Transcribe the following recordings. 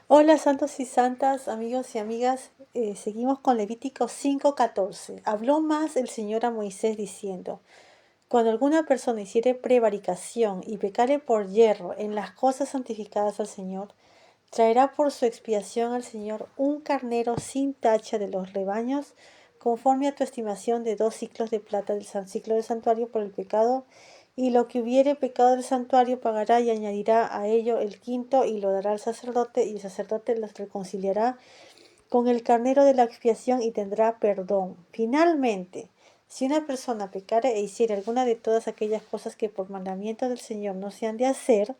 Hola santos y santas, amigos y amigas. Seguimos con Levítico 5:14. Habló más el Señor a Moisés diciendo, cuando alguna persona hiciere prevaricación y pecare por yerro en las cosas santificadas al Señor, traerá por su expiación al Señor un carnero sin tacha de los rebaños, conforme a tu estimación de 2 siclos de plata del ciclo del santuario por el pecado, y lo que hubiere pecado del santuario pagará y añadirá a ello el quinto y lo dará al sacerdote, y el sacerdote los reconciliará con el carnero de la expiación y tendrá perdón. Finalmente, si una persona pecare e hiciere alguna de todas aquellas cosas que por mandamiento del Señor no se han de hacer,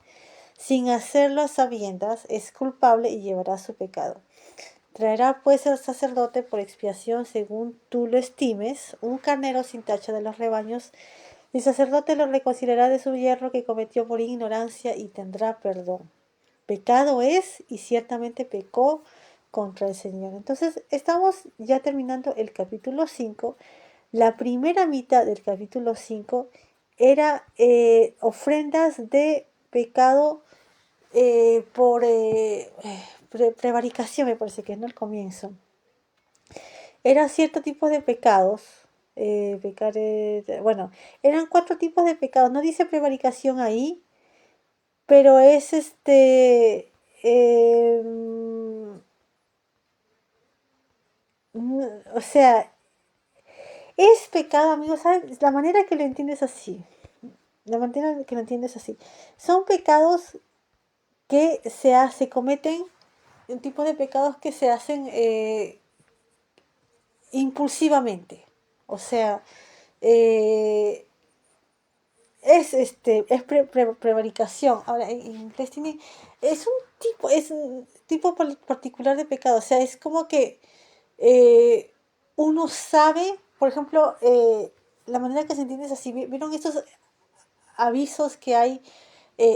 sin hacerlo a sabiendas, es culpable y llevará su pecado. Traerá pues el sacerdote por expiación según tú lo estimes, un carnero sin tacha de los rebaños. El sacerdote lo reconciliará de su yerro que cometió por ignorancia y tendrá perdón. Pecado es y ciertamente pecó contra el Señor. Entonces estamos ya terminando el capítulo 5. La primera mitad del capítulo 5 era ofrendas de pecado por prevaricación, me parece que es, ¿no? El comienzo. Eran ciertos tipos de pecados. Bueno, eran 4 tipos de pecados. No dice prevaricación ahí, pero es o sea, es pecado, amigos. ¿Sabes? La manera que lo entiendes así. La manera que lo entiendes así. Son pecados que se cometen, un tipo de pecados que se hacen impulsivamente. O sea, eh, prevaricación. Ahora, en inglés tiene, es un tipo particular de pecado. O sea, es como que eh, uno sabe, por ejemplo, la manera que se entiende es así. ¿Vieron estos avisos que hay,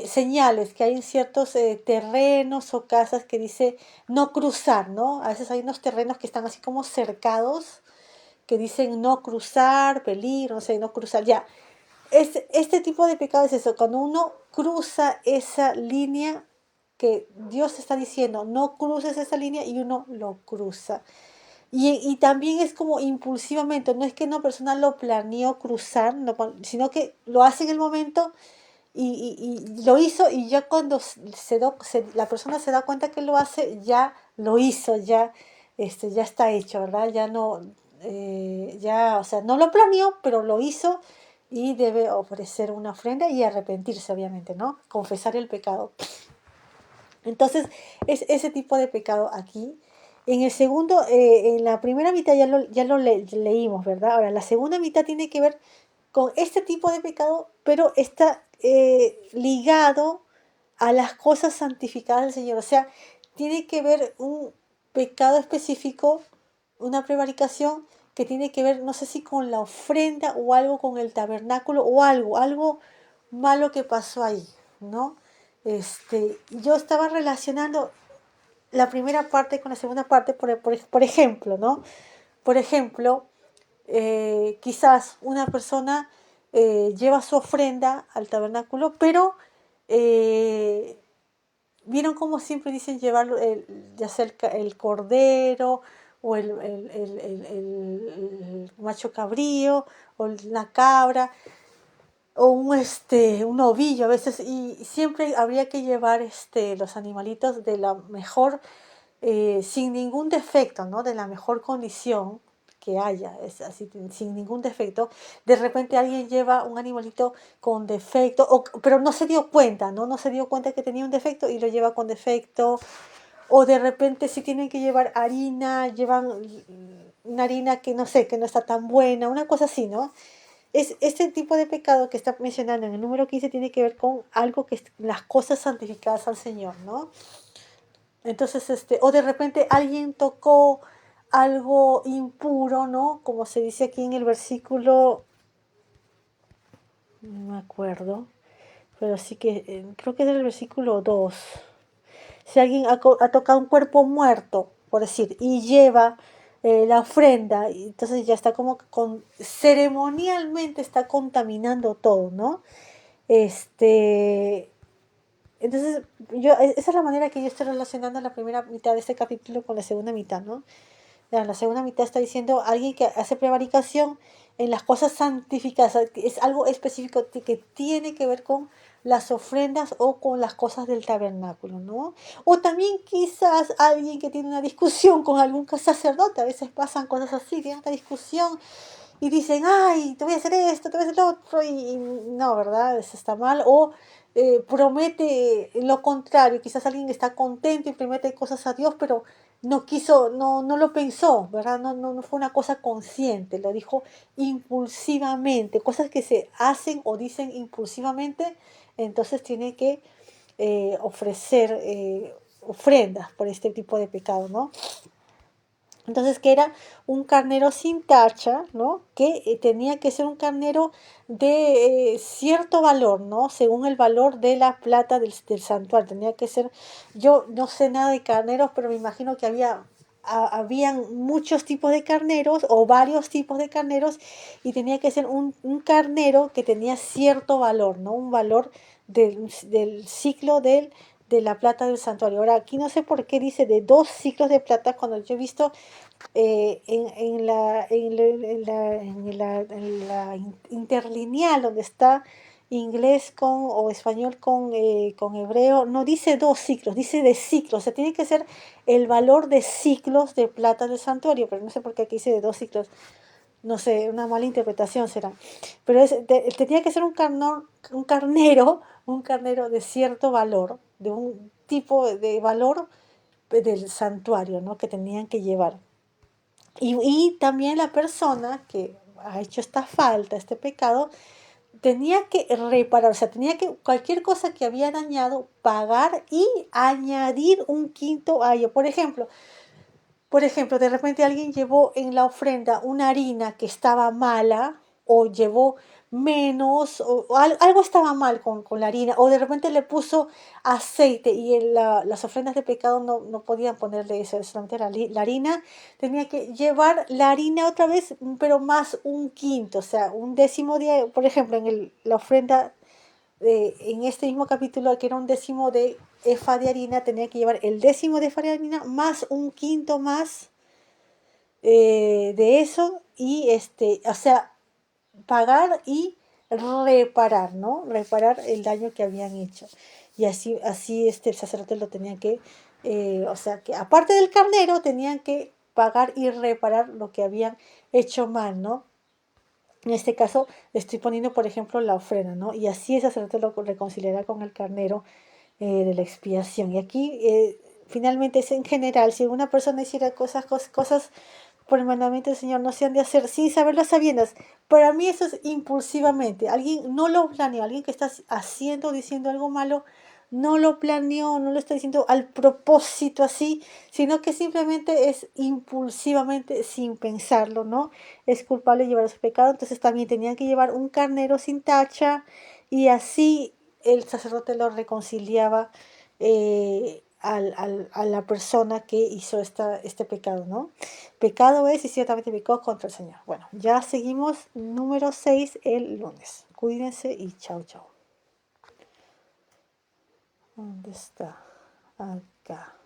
señales que hay en ciertos terrenos o casas que dice no cruzar, ¿no? A veces hay unos terrenos que están así como cercados, que dicen no cruzar, peligro, no sé, no cruzar, ya. Este tipo de pecado es eso, cuando uno cruza esa línea que Dios está diciendo, no cruces esa línea y uno lo cruza. Y también es como impulsivamente, no es que una persona lo planeó cruzar, no, sino que lo hace en el momento y lo hizo y ya cuando la persona se da cuenta que lo hace, ya lo hizo, ya está hecho, ¿verdad? Ya no, ya, o sea, no lo planeó, pero lo hizo y debe ofrecer una ofrenda y arrepentirse, obviamente, ¿no? Confesar el pecado. Entonces, es ese tipo de pecado aquí. En el segundo, en la primera mitad ya lo leímos, ¿verdad? Ahora, la segunda mitad tiene que ver con este tipo de pecado, pero está ligado a las cosas santificadas del Señor. O sea, tiene que ver un pecado específico, una prevaricación que tiene que ver, no sé si con la ofrenda o algo con el tabernáculo o algo malo que pasó ahí, ¿no? Yo estaba relacionando la primera parte con la segunda parte, por ejemplo, ¿no? Por ejemplo, quizás una persona lleva su ofrenda al tabernáculo, pero eh, vieron como siempre dicen llevar ya sea el cordero o el macho cabrío o la cabra o un ovillo a veces, y siempre habría que llevar los animalitos de la mejor, sin ningún defecto, ¿no? De la mejor condición que haya, es así, sin ningún defecto. De repente alguien lleva un animalito con defecto, pero no se dio cuenta, ¿no? No se dio cuenta que tenía un defecto y lo lleva con defecto. O de repente si tienen que llevar harina, llevan una harina que no sé, que no está tan buena, una cosa así, ¿no? Este tipo de pecado que está mencionando en el número 15 tiene que ver con algo que es las cosas santificadas al Señor, ¿no? Entonces, o de repente alguien tocó algo impuro, ¿no? Como se dice aquí en el versículo, no me acuerdo, pero sí que creo que es el versículo 2. Si alguien ha tocado un cuerpo muerto, por decir, y lleva la ofrenda, y entonces ya está como ceremonialmente está contaminando todo, ¿no? Este, Entonces, esa es la manera que yo estoy relacionando la primera mitad de este capítulo con la segunda mitad, ¿no? La segunda mitad está diciendo alguien que hace prevaricación en las cosas santificadas, es algo específico que tiene que ver con las ofrendas o con las cosas del tabernáculo, ¿no? O también quizás alguien que tiene una discusión con algún sacerdote, a veces pasan cosas así, tienen una discusión y dicen, ay, te voy a hacer esto, te voy a hacer lo otro, y no, ¿verdad? Eso está mal. O promete lo contrario, quizás alguien está contento y promete cosas a Dios, pero no quiso, no lo pensó, ¿verdad? No fue una cosa consciente, lo dijo impulsivamente, cosas que se hacen o dicen impulsivamente, entonces tiene que ofrecer ofrendas por este tipo de pecado, ¿no? Entonces, que era un carnero sin tacha, ¿no? Que tenía que ser un carnero de cierto valor, ¿no? Según el valor de la plata del santuario. Tenía que ser, yo no sé nada de carneros, pero me imagino que habían muchos tipos de carneros o varios tipos de carneros y tenía que ser un carnero que tenía cierto valor, ¿no? Un valor del ciclo de la plata del santuario. Ahora, aquí no sé por qué dice de 2 ciclos de plata, cuando yo he visto en la interlineal donde está inglés o español con hebreo, no dice 2 ciclos, dice de ciclos, o sea, tiene que ser el valor de ciclos de plata del santuario, pero no sé por qué aquí dice de 2 ciclos, no sé, una mala interpretación será, pero tenía que ser un carnero de cierto valor, de un tipo de valor del santuario, ¿no? Que tenían que llevar. Y también la persona que ha hecho esta falta, este pecado, tenía que reparar, o sea, tenía que cualquier cosa que había dañado, pagar y añadir un quinto a ello. Por ejemplo, de repente alguien llevó en la ofrenda una harina que estaba mala o llevó menos o algo estaba mal con la harina o de repente le puso aceite y las ofrendas de pecado no podían ponerle eso, solamente la harina, tenía que llevar la harina otra vez, pero más un quinto, o sea, un décimo de, por ejemplo, la ofrenda en este mismo capítulo, que era un décimo de efa de harina, tenía que llevar el décimo de efa de harina más un quinto más de eso y o sea, pagar y reparar, ¿no? Reparar el daño que habían hecho. Y así el sacerdote lo tenía que, o sea, que aparte del carnero, tenían que pagar y reparar lo que habían hecho mal, ¿no? En este caso, estoy poniendo, por ejemplo, la ofrenda, ¿no? Y así el sacerdote lo reconciliará con el carnero de la expiación. Y aquí, finalmente, es en general, si una persona hiciera cosas por el mandamiento del Señor no se han de hacer sin saberlo a sabiendas. Para mí eso es impulsivamente. Alguien no lo planeó, alguien que está haciendo, diciendo algo malo, no lo planeó, no lo está diciendo al propósito así, sino que simplemente es impulsivamente sin pensarlo, ¿no? Es culpable de llevar su pecado, entonces también tenían que llevar un carnero sin tacha y así el sacerdote lo reconciliaba a la persona que hizo este pecado, ¿no? Pecado es y ciertamente pecó contra el Señor. Bueno, ya seguimos número 6 el lunes. Cuídense y chao, chao. ¿Dónde está? Acá.